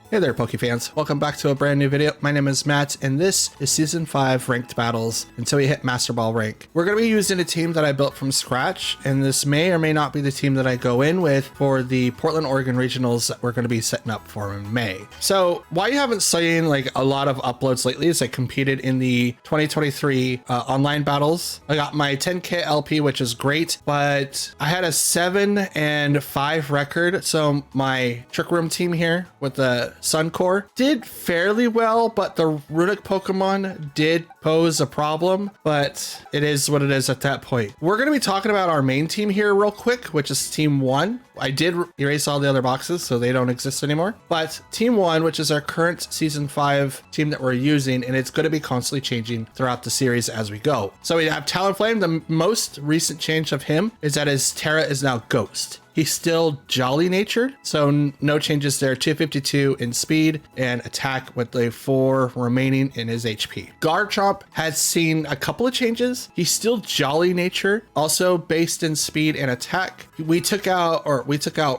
Hey there, Poke fans. Welcome back to a brand new video. My name is Matt, and this is Season 5 Ranked Battles until we hit Master Ball rank. We're going to be using a team that I built from scratch, and this may or may not be the team that I go in with for the Portland, Oregon Regionals that we're going to be setting up for in May. So why you haven't seen like a lot of uploads lately is I competed in the 2023 online battles. I got my 10K LP, which is great, but I had a 7-5 record. So my Trick Room team here with the Sun Core did fairly well, but the runic Pokemon did pose a problem, but it is what it is at that point. We're going to be talking about our main team here real quick, which is Team 1. I did erase all the other boxes, so they don't exist anymore. But Team 1, which is our current Season 5 team that we're using, and it's going to be constantly changing throughout the series as we go. So we have Talonflame. The most recent change of him is that his Terra is now Ghost. He's still jolly natured, so no changes there. 252 in speed and attack with the 4 remaining in his HP. Garchomp has seen a couple of changes. He's still jolly nature, also based in speed and attack. We took out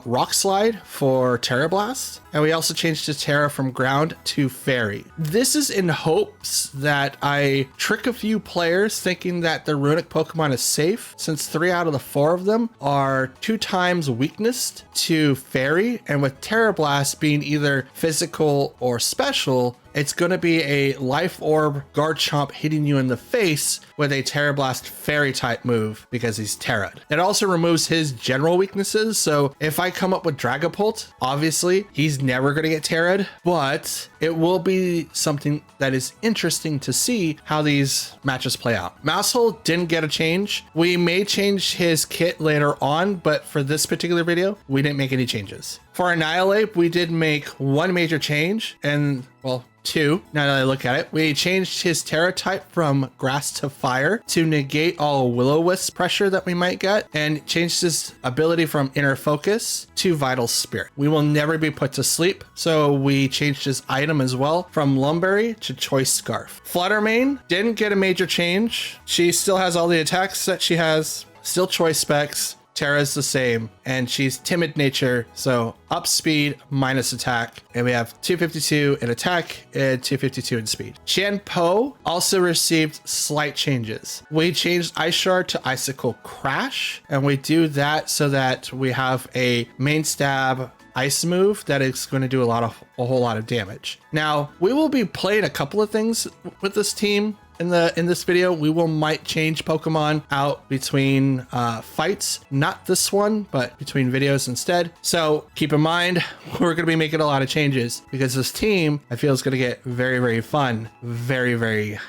Rock Slide for Terra Blast, and we also changed his Terra from ground to fairy. This is in hopes that I trick a few players thinking that the runic Pokemon is safe, since 3 out of the 4 of them are 2 times weakness to fairy, and with Terra Blast being either physical or special, it's going to be a Life Orb Garchomp hitting you in the face with a Terra Blast Fairy type move because he's Terra'd. It also removes his general weaknesses, so if I come up with Dragapult, obviously he's never going to get Terra'd, but it will be something that is interesting to see how these matches play out. Mousehole didn't get a change. We may change his kit later on, but for this particular video, we didn't make any changes. For Annihilate, we did make one major change, and well, 2, now that I look at it. We changed his Terra type from grass to fire to negate all Will-O-Wisp pressure that we might get, and changed his ability from Inner Focus to Vital Spirit. We will never be put to sleep, so we changed his item as well from Lumberry to Choice Scarf. Fluttermane didn't get a major change. She still has all the attacks that she has, still choice specs. Terra's the same, and she's timid nature, so up speed minus attack, and we have 252 in attack and 252 in speed. Chanpo also received slight changes. We changed Ice Shard to Icicle Crash, and we do that so that we have a main stab ice move that is going to do a whole lot of damage. Now, we will be playing a couple of things with this team. In this video, we might change Pokemon out between fights, not this one, but between videos instead. So keep in mind, we're going to be making a lot of changes because this team, I feel, is going to get very, very fun, very, very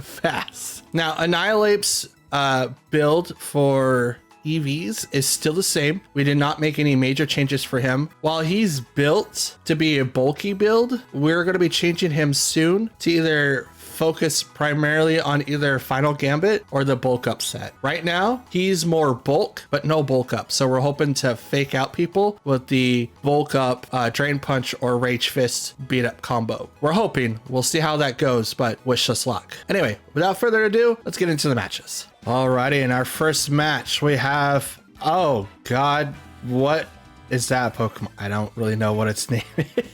fast. Now, Annihilape's build for EVs is still the same. We did not make any major changes for him. While he's built to be a bulky build, we're going to be changing him soon to either focus primarily on either Final Gambit or the bulk up set. Right now, he's more bulk, but no bulk up. So we're hoping to fake out people with the bulk up Drain Punch or Rage Fist beat up combo. We're hoping. We'll see how that goes, but wish us luck. Anyway, without further ado, let's get into the matches. Alrighty, in our first match, we have, oh God, what is that Pokemon? I don't really know what its name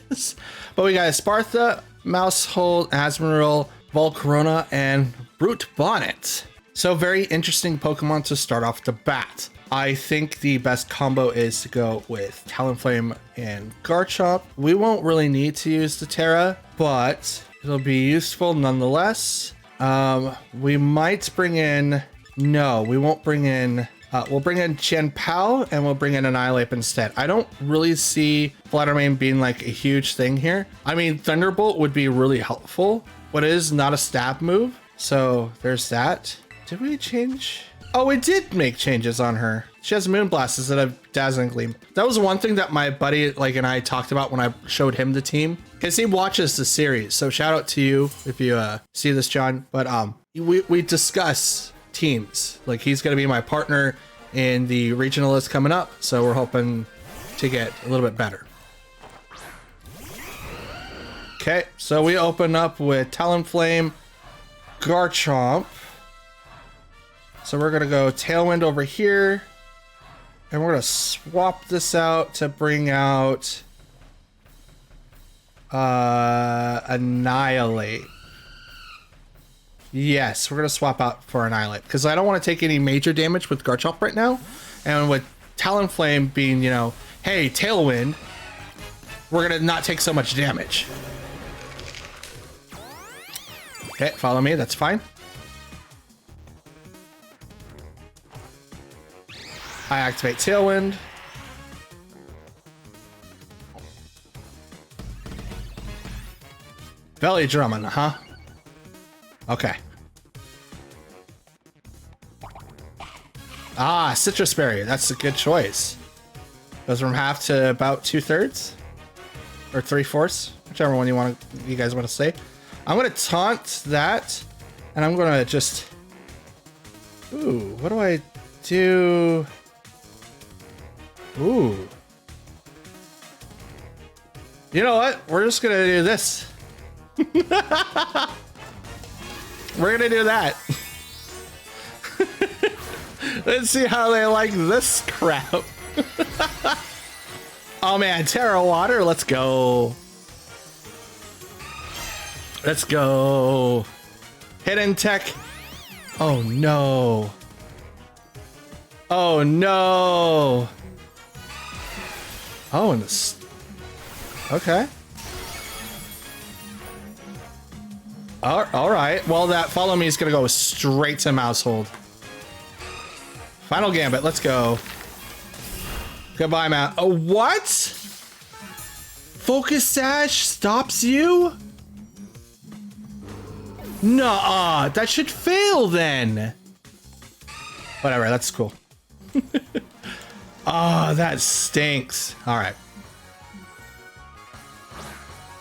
is, but we got Spartha, Mousehole, Asmonrel, Volcarona, and Brute Bonnet. So very interesting Pokemon to start off the bat. I think the best combo is to go with Talonflame and Garchomp. We won't really need to use the Terra, but it'll be useful nonetheless. We might bring in, no, we won't bring in, we'll bring in Chanpo and we'll bring in Annihilape instead. I don't really see Fluttermane being like a huge thing here. I mean, Thunderbolt would be really helpful, but it is not a stab move. So there's that. Did we change? Oh, we did make changes on her. She has Moonblast instead of Dazzling Gleam. That was one thing that my buddy and I talked about when I showed him the team, because he watches the series. So shout out to you if you see this, John. But we discuss teams. Like, he's gonna be my partner in the regionalist coming up, so we're hoping to get a little bit better. Okay, so we open up with Talonflame, Garchomp. So we're gonna go Tailwind over here, and we're gonna swap this out to bring out Annihilate. Yes, we're gonna swap out for Annihilate because I don't want to take any major damage with Garchomp right now, and with Talonflame being, you know, hey, Tailwind, we're gonna not take so much damage. Okay, follow me. That's fine. I activate Tailwind. Belly drumming, huh? Okay. Ah, Citrus Berry. That's a good choice. Goes from half to about 2/3 or 3/4, whichever one you guys want to say. I'm gonna taunt that, and I'm gonna just. Ooh, what do I do? Ooh. You know what? We're just gonna do this. We're gonna do that. Let's see how they like this crap. Oh man, Terra Water, let's go. Let's go. Hidden Tech. Oh no. Oh no. Oh, and this. Okay. All right. Well, that follow me is gonna go straight to Mousehold. Final Gambit. Let's go. Goodbye, Matt. Oh, what? Focus Sash stops you? Nuh-uh. That should fail then. Whatever. That's cool. Oh, that stinks. All right.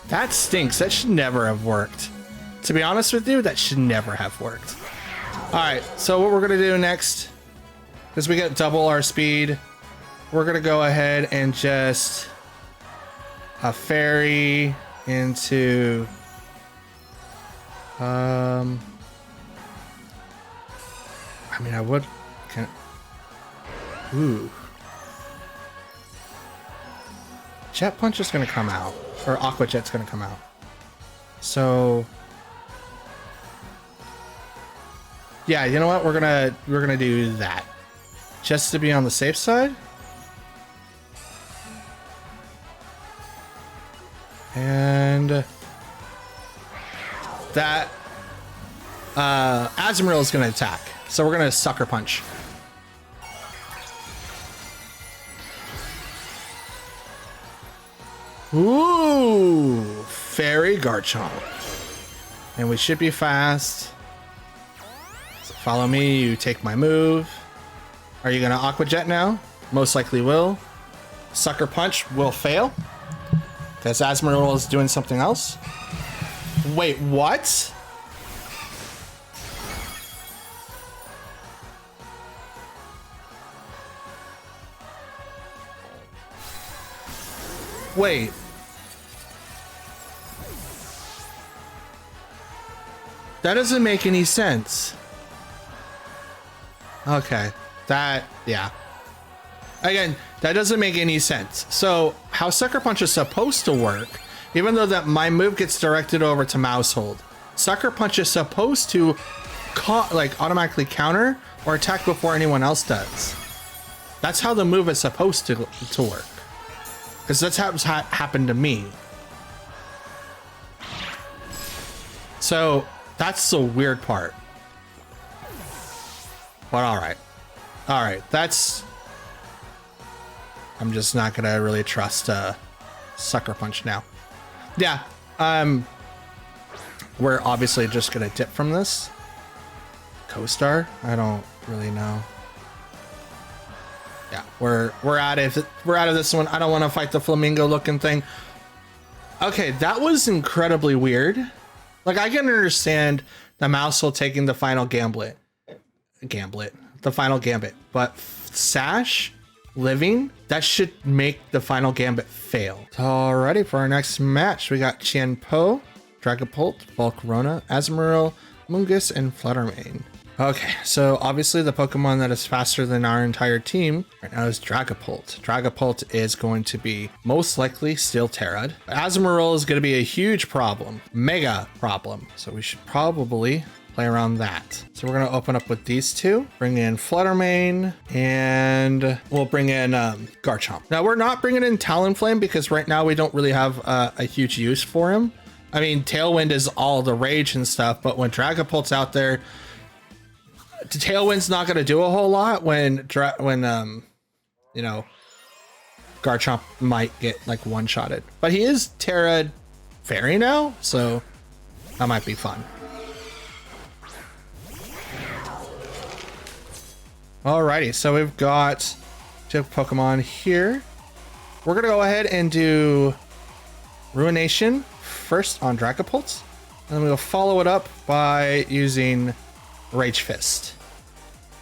That stinks. That should never have worked. To be honest with you, that should never have worked. All right, so what we're gonna do next, because we get double our speed, we're gonna go ahead and just a fairy into I mean, I would can. Ooh. Jet Punch is gonna come out, or Aqua Jet's gonna come out. So yeah, you know what? We're gonna do that, just to be on the safe side. And that Azumarill is gonna attack, so we're gonna Sucker Punch. Ooh, Fairy Garchomp, and we should be fast. Follow me, you take my move. Are you gonna Aqua Jet now? Most likely will. Sucker Punch will fail, because Azumarill is doing something else. Wait, what? Wait. That doesn't make any sense. Okay, yeah. Again, that doesn't make any sense. So, how Sucker Punch is supposed to work, even though that my move gets directed over to Mousehold, Sucker Punch is supposed to like automatically counter or attack before anyone else does. That's how the move is supposed to work. Because that's how it's happened to me. So, that's the weird part. But alright. Alright, that's... I'm just not gonna really trust Sucker Punch now. Yeah, we're obviously just gonna dip from this. Co-star? I don't really know. Yeah, we're out of this one. I don't want to fight the flamingo looking thing. Okay, that was incredibly weird. Like, I can understand the Mousehold taking the final gambit, the final gambit, but Sash living, that should make the final gambit fail. Alrighty, for our next match, we got Tianpo, Dragapult, Volcarona, Azumarill, Mungus, and Fluttermane. Okay, so obviously the Pokemon that is faster than our entire team right now is Dragapult. Dragapult is going to be most likely Steel Terrad. Azumarill is going to be a huge problem, mega problem. So we should probably play around that. So we're going to open up with these two, bring in Fluttermane, and we'll bring in Garchomp. Now we're not bringing in Talonflame because right now we don't really have a huge use for him. I mean, Tailwind is all the rage and stuff, but when Dragapult's out there, the Tailwind's not going to do a whole lot when you know, Garchomp might get like one-shotted. But he is Terra Fairy now, so that might be fun. Alrighty, so we've got two Pokemon here. We're going to go ahead and do Ruination first on Dragapult, and then we'll follow it up by using Rage Fist.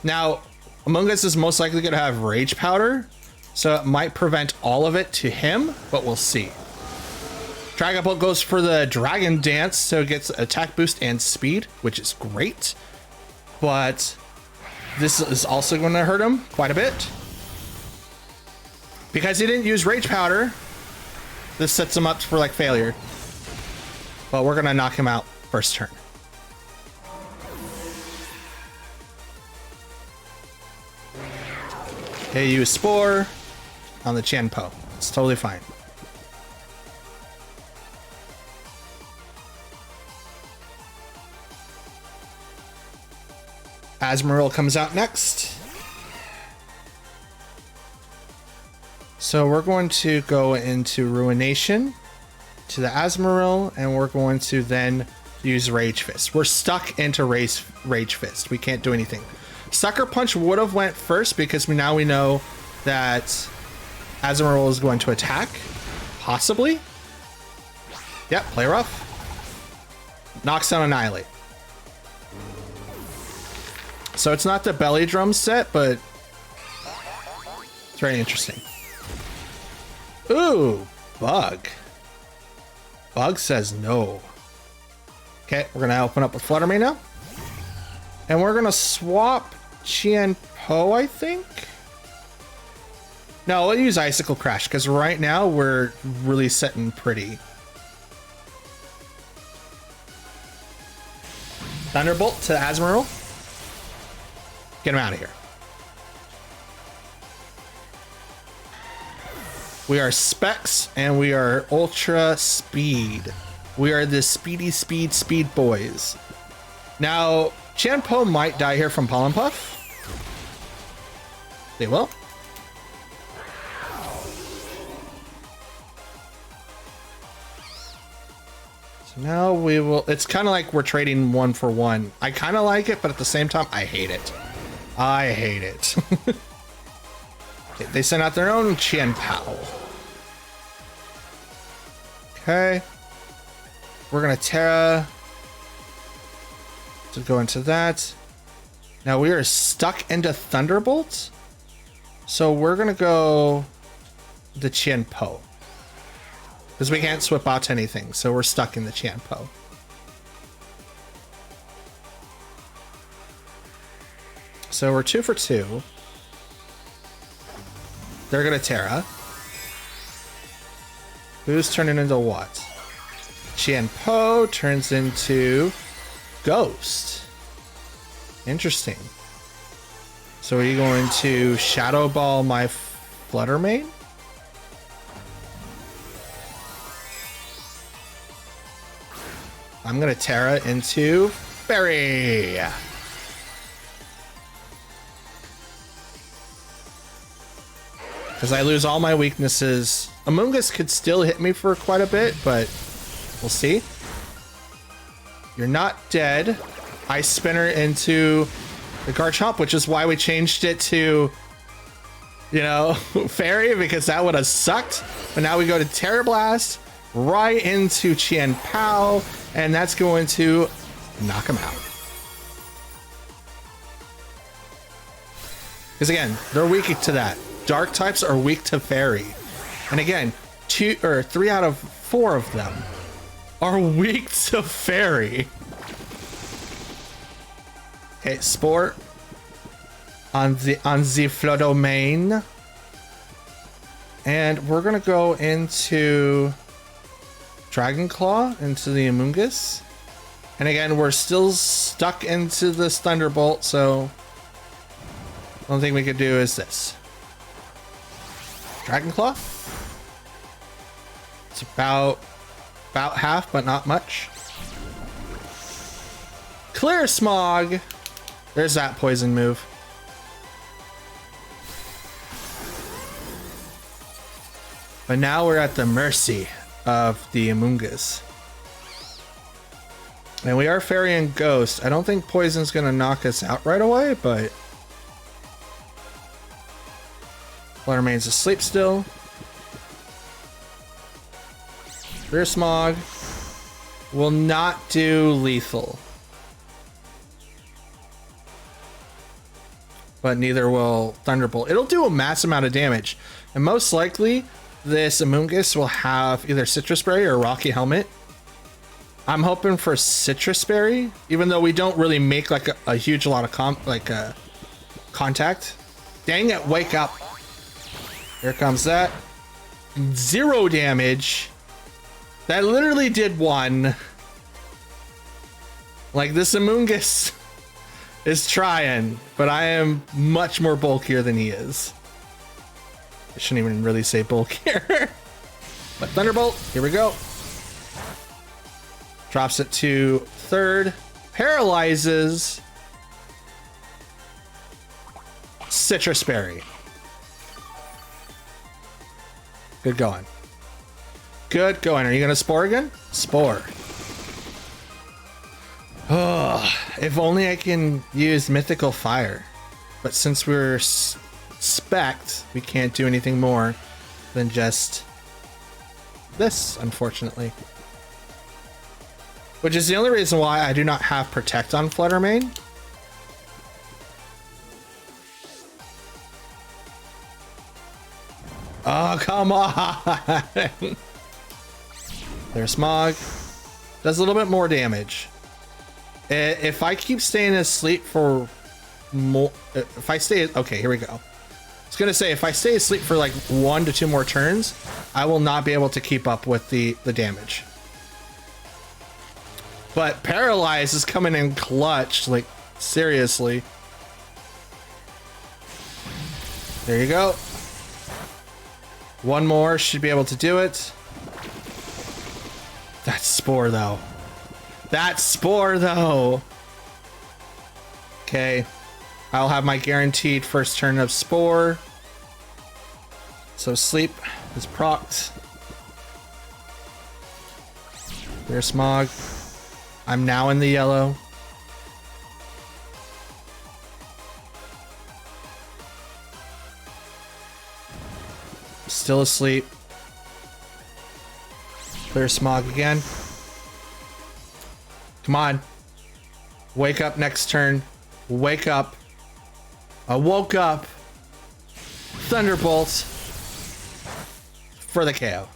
Now, Among Us is most likely going to have Rage Powder, so it might prevent all of it to him, but we'll see. Dragapult goes for the Dragon Dance, so it gets attack boost and speed, which is great. But this is also going to hurt him quite a bit. Because he didn't use Rage Powder, this sets him up for like failure. But we're going to knock him out first turn. Okay, use Spore on the Chanpo. It's totally fine. Azumarill comes out next. So we're going to go into Ruination to the Azumarill, and we're going to then use Rage Fist. We're stuck into Rage Fist. We can't do anything. Sucker Punch would have went first because now we know that Azumarill is going to attack. Possibly. Yep, play rough. Knocks down Annihilate. So it's not the Belly Drum set, but it's very interesting. Ooh, Bug. Bug says no. Okay, we're going to open up with Fluttermane now. And we're going to swap Qianpo, I think. No, we'll use Icicle Crash because right now we're really sitting pretty. Thunderbolt to Azumarill. Get him out of here. We are Specs and we are Ultra Speed. We are the speed boys. Now, Chanpo might die here from Pollen Puff. They will. So now we will, it's kind of like we're trading one for one. I kind of like it, but at the same time, I hate it. I hate it. Okay, they sent out their own Qianpo. Okay. We're going to Terra to go into that. Now we are stuck into Thunderbolt. So we're going to go the Qianpo. Because we can't swap out to anything. So we're stuck in the Qianpo. So we're 2 for 2. They're going to Terra. Who's turning into what? Qianpo turns into Ghost. Interesting. So are you going to Shadow Ball my Fluttermane? I'm going to Terra into Fairy. Because I lose all my weaknesses. Among Us could still hit me for quite a bit, but we'll see. You're not dead. Ice Spinner into the Garchomp, which is why we changed it to, you know, Fairy, because that would have sucked. But now we go to Terra Blast right into Qianpo, and that's going to knock him out. Because again, they're weak to that. Dark types are weak to Fairy. And again, 3 out of 4 of them are weak to Fairy. Okay, Spore on the Flodomain. And we're gonna go into Dragon Claw into the Amoonguss. And again, we're still stuck into this Thunderbolt, so the only thing we could do is this. Dragon Claw. It's about half, but not much. Clear Smog. There's that poison move. But now we're at the mercy of the Amoonguss. And we are Fairy and Ghost. I don't think poison's gonna knock us out right away, but Flutter remains asleep still. Rear Smog will not do lethal. But neither will Thunderbolt. It'll do a mass amount of damage. And most likely, this Amoonguss will have either Citrus Berry or Rocky Helmet. I'm hoping for Citrus Berry, even though we don't really make like a huge lot of contact. Dang it, wake up. Here comes that. 0 damage. That literally did 1. Like, this Amoonguss is trying, but I am much more bulkier than he is. I shouldn't even really say bulkier. But Thunderbolt, here we go. Drops it to 3rd. Paralyzes. Citrus Berry. Good going. Good going. Are you going to Spore again? Spore. Oh, if only I can use Mythical Fire. But since we're spec'd, we can't do anything more than just this, unfortunately. Which is the only reason why I do not have Protect on Fluttermane. Oh, come on! There's Smog. Does a little bit more damage. If I keep staying asleep for more... If I stay... Okay, here we go. I was gonna say, if I stay asleep for like 1 to 2 more turns, I will not be able to keep up with the damage. But Paralyze is coming in clutch, like, seriously. There you go. 1 more should be able to do it. That's Spore, though. That's Spore, though. Okay. I'll have my guaranteed first turn of Spore. So Sleep is procced. There's Smog. I'm now in the yellow. Still asleep. Clear Smog again. Come on. Wake up next turn. Wake up. I woke up. Thunderbolt for the KO.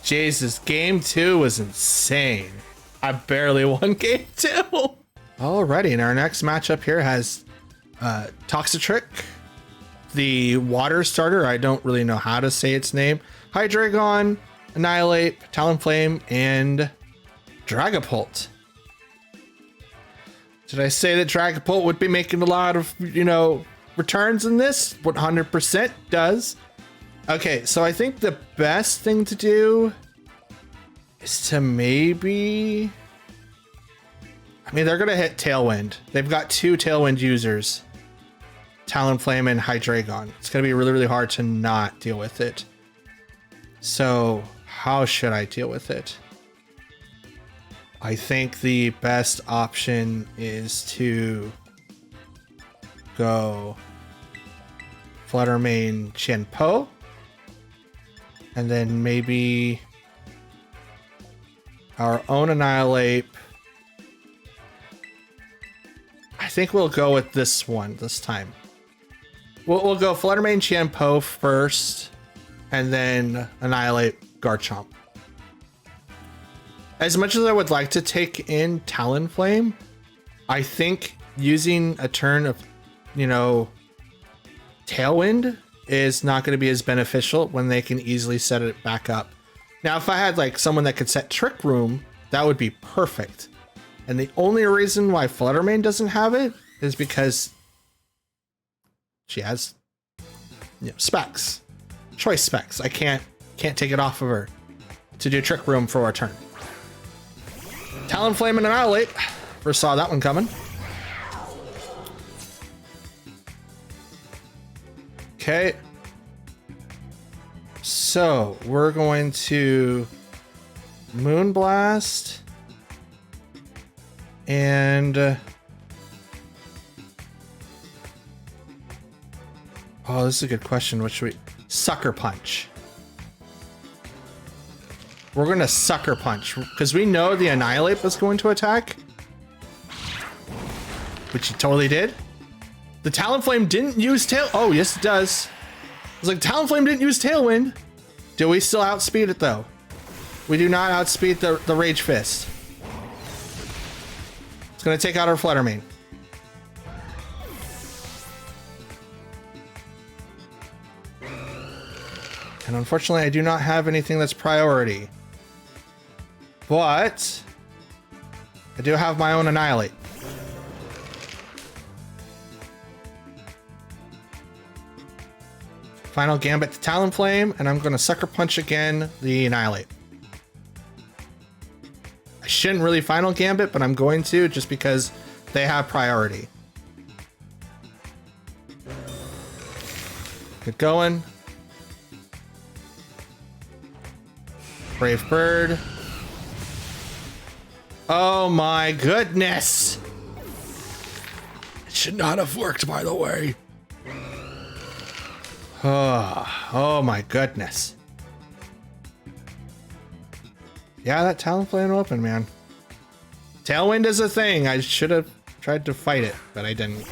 Jesus, game 2 was insane. I barely won game 2. Alrighty, and our next matchup here has Toxatrick, the water starter. I don't really know how to say its name. Hydreigon, Annihilate, Talonflame, and Dragapult. Did I say that Dragapult would be making a lot of, returns in this? 100% does. Okay, so I think the best thing to do is to maybe... I mean, they're going to hit Tailwind. They've got 2 Tailwind users. Talonflame and Hydreigon. It's going to be really, really hard to not deal with it. So, how should I deal with it? I think the best option is to go Fluttermane Chien-Po. And then maybe our own Annihilate. I think we'll go with this one this time. We'll go Fluttermane Chien-Po first, and then Annihilate Garchomp. As much as I would like to take in Talonflame, I think using a turn of, you know, Tailwind is not going to be as beneficial when they can easily set it back up. Now, if I had like someone that could set Trick Room, that would be perfect. And the only reason why Fluttermane doesn't have it is because she has, you know, specs, choice specs. I can't take it off of her to do Trick Room for a turn. Talonflame and Annihilate. First saw that one coming. Okay. So we're going to Moonblast and oh, this is a good question. What should we? Sucker Punch. We're going to Sucker Punch because we know the Annihilate was going to attack, which he totally did. The Talonflame didn't use Tail. Oh, yes, it does. I was like, Talonflame didn't use Tailwind. Do we still outspeed it, though? We do not outspeed the Rage Fist. It's going to take out our Fluttermane. And unfortunately, I do not have anything that's priority. But I do have my own Annihilate. Final Gambit to Talonflame, and I'm going to Sucker Punch again the Annihilate. I shouldn't really Final Gambit, but I'm going to just because they have priority. Good going. Brave Bird. Oh my goodness! It should not have worked, by the way. Oh my goodness. Yeah, that Talonflame open, man. Tailwind is a thing. I should have tried to fight it, but I didn't.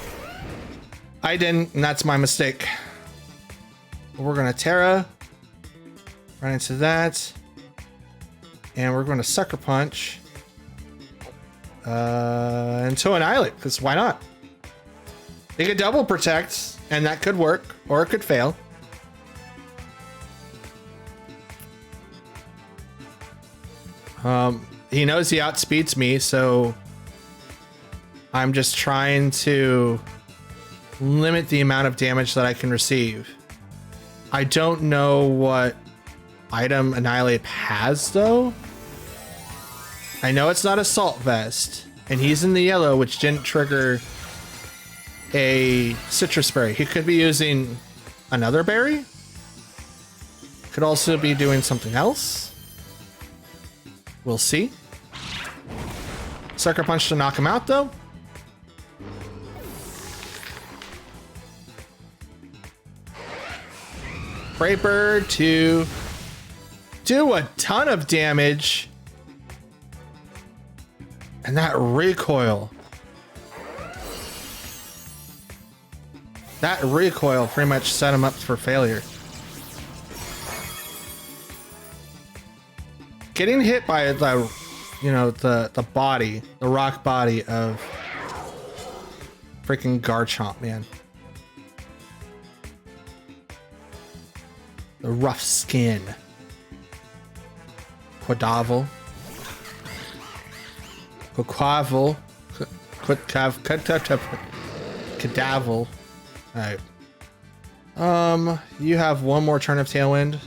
And that's my mistake. We're gonna Terra. Right into that. And we're going to Sucker Punch. Into Annihilate, because why not? They could double protect, and that could work, or it could fail. He knows he outspeeds me, so I'm just trying to limit the amount of damage that I can receive. I don't know what item Annihilate has, though. I know it's not Assault Vest, and he's in the yellow, which didn't trigger a Citrus Berry. He could be using another berry. Could also be doing something else. We'll see. Sucker Punch to knock him out, though. Brave Bird to do a ton of damage. And that recoil. That recoil pretty much set him up for failure. Getting hit by the, you know, the body, the rock body of freaking Garchomp, man. The rough skin. Quadavel. Quavel. Cadavel. Alright. You have one more turn of Tailwind.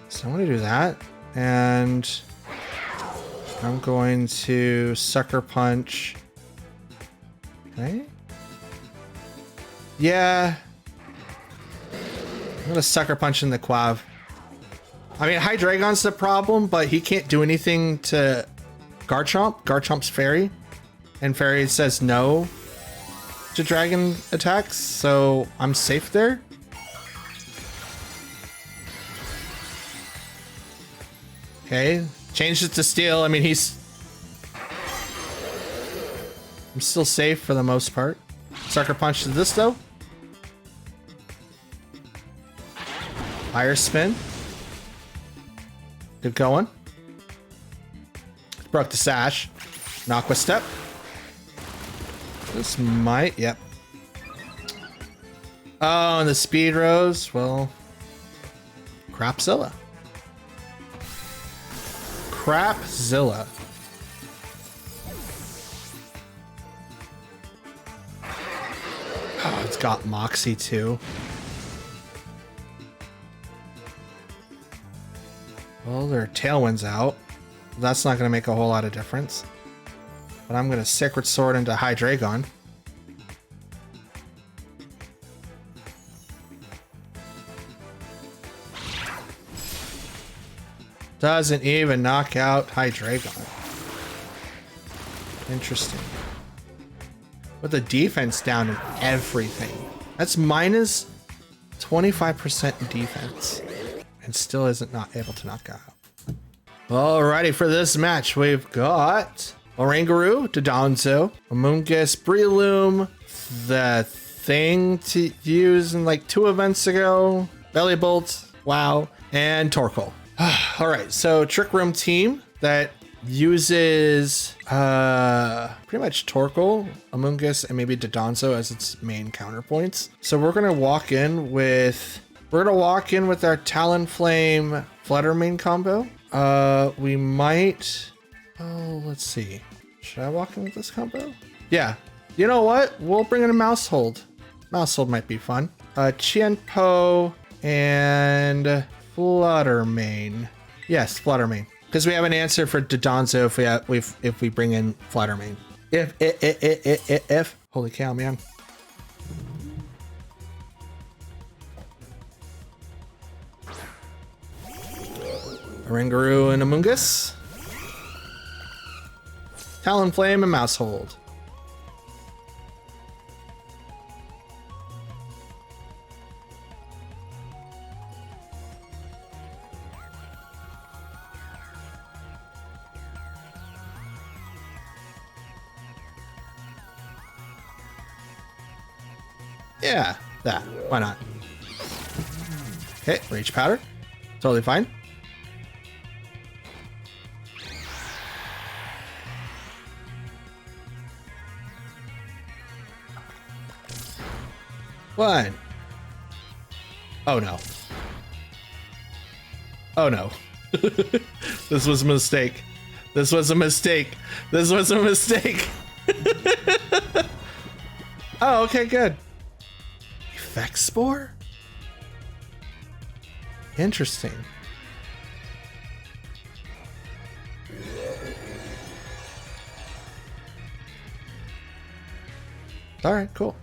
So I'm gonna do that. And I'm going to Sucker Punch. Okay. Yeah. I'm gonna Sucker Punch in the Quav. I mean, Hydreigon's the problem, but he can't do anything to Garchomp. Garchomp's Fairy. And Fairy says no to Dragon attacks, so I'm safe there. Okay, changed it to Steel. I mean, I'm still safe for the most part. Sucker Punch to this, though. Fire spin. Good going. Broke the sash. Aqua step. This might, yep. Oh, and the speed rose. Well, Crapzilla. Crapzilla. Oh, it's got Moxie too. Well, their Tailwind's out. That's not going to make a whole lot of difference. But I'm going to Sacred Sword into Hydreigon. Doesn't even knock out Hydreigon. Interesting. With the defense down and everything. That's minus 25% defense. And still isn't not able to knock out. Alrighty, for this match, we've got Oranguru, Dodonzo, Amoonguss, Breloom, the thing to use in like 2 events ago, Bellybolt, wow, and Torkoal. Alright, so Trick Room team that uses pretty much Torkoal, Amoonguss, and maybe Dodonzo as its main counterpoints. So we're gonna walk in with our Talonflame Fluttermane combo. We might. Oh, let's see. Should I walk in with this combo? Yeah. You know what? We'll bring in a Mousehold. Mousehold might be fun. Chienpo and Fluttermane. Yes, Fluttermane. Because we have an answer for Dodonzo if we bring in Fluttermane. If. Holy cow, man. Oranguru and Amoonguss. Talonflame and Mousehold. Yeah, that. Why not? Okay, Rage Powder. Totally fine. One. Oh no. Oh no. This was a mistake. This was a mistake. This was a mistake. Oh, okay, good. Effect Spore? Interesting. All right, cool.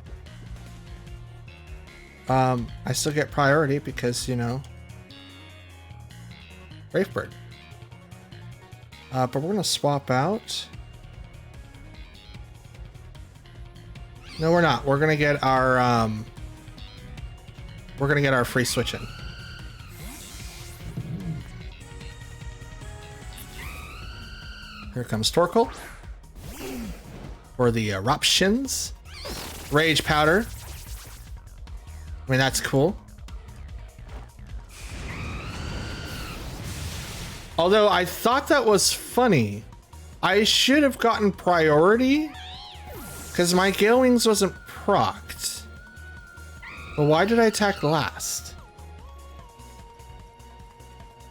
I still get priority because, you know, Wraithbird. But we're gonna swap out. No, we're not. We're gonna get our free switch in. Here comes Torkoal for the eruptions. Rage Powder. I mean, that's cool. Although I thought that was funny. I should have gotten priority because my Gale Wings wasn't procced. But why did I attack last?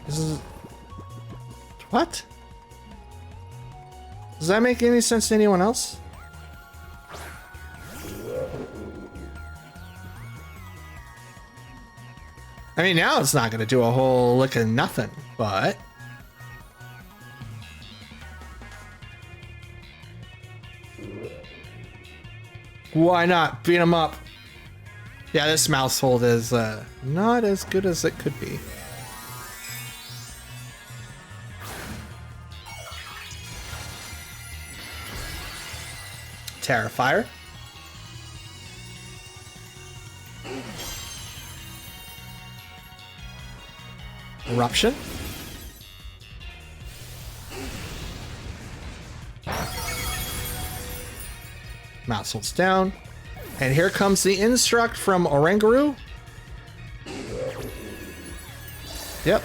This is... What? Does that make any sense to anyone else? I mean, now it's not going to do a whole lick of nothing, but... Why not? Beat him up. Yeah, this Mousehold is not as good as it could be. Terrifier. Eruption. Mousehold's down. And here comes the Instruct from Oranguru. Yep.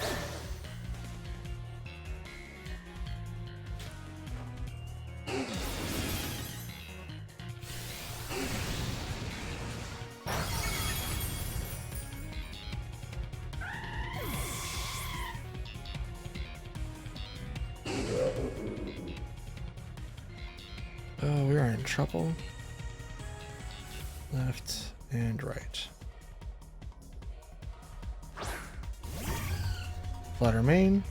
Oh, we are in trouble. Left and right. Flutter Mane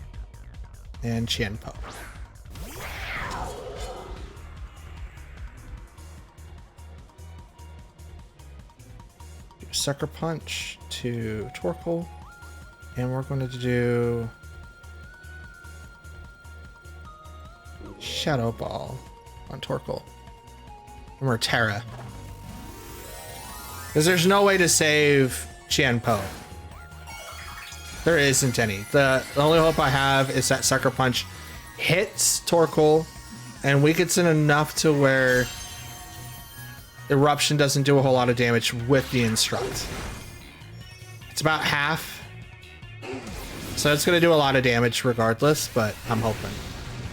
and Qianpo. Do Sucker Punch to Torkoal, and we're going to do Shadow Ball on Torkoal. And we're Terra. Because there's no way to save Qianpo. There isn't any. The only hope I have is that Sucker Punch hits Torkoal and weakens it enough to where Eruption doesn't do a whole lot of damage with the Instruct. It's about half. So it's going to do a lot of damage regardless, but I'm hoping.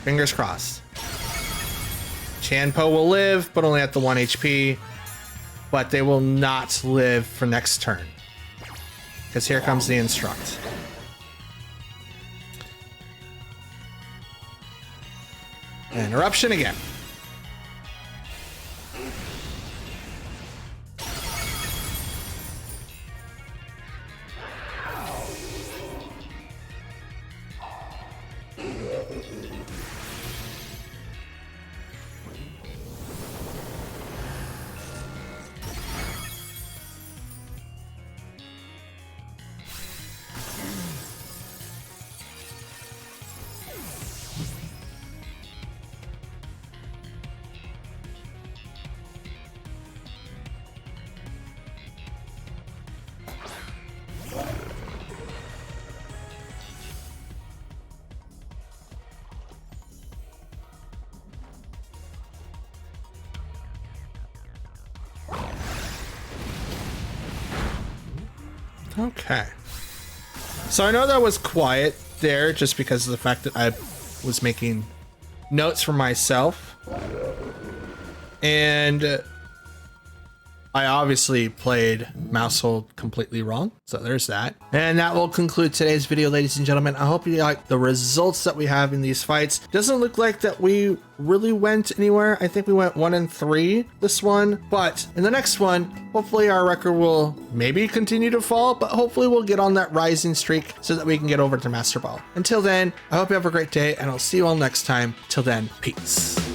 Fingers crossed. Qianpo will live, but only at the 1 HP. But they will not live for next turn. Because here comes the Instruct. And Eruption again. Okay. So I know that was quiet there just because of the fact that I was making notes for myself. And I obviously played mouse hold completely wrong. So there's that. And that will conclude today's video, ladies and gentlemen. I hope you like the results that we have in these fights. Doesn't look like that we really went anywhere. I think we went 1-3 this one, but in the next one, hopefully our record will maybe continue to fall, but hopefully we'll get on that rising streak so that we can get over to Master Ball. Until then, I hope you have a great day and I'll see you all next time. Till then, peace.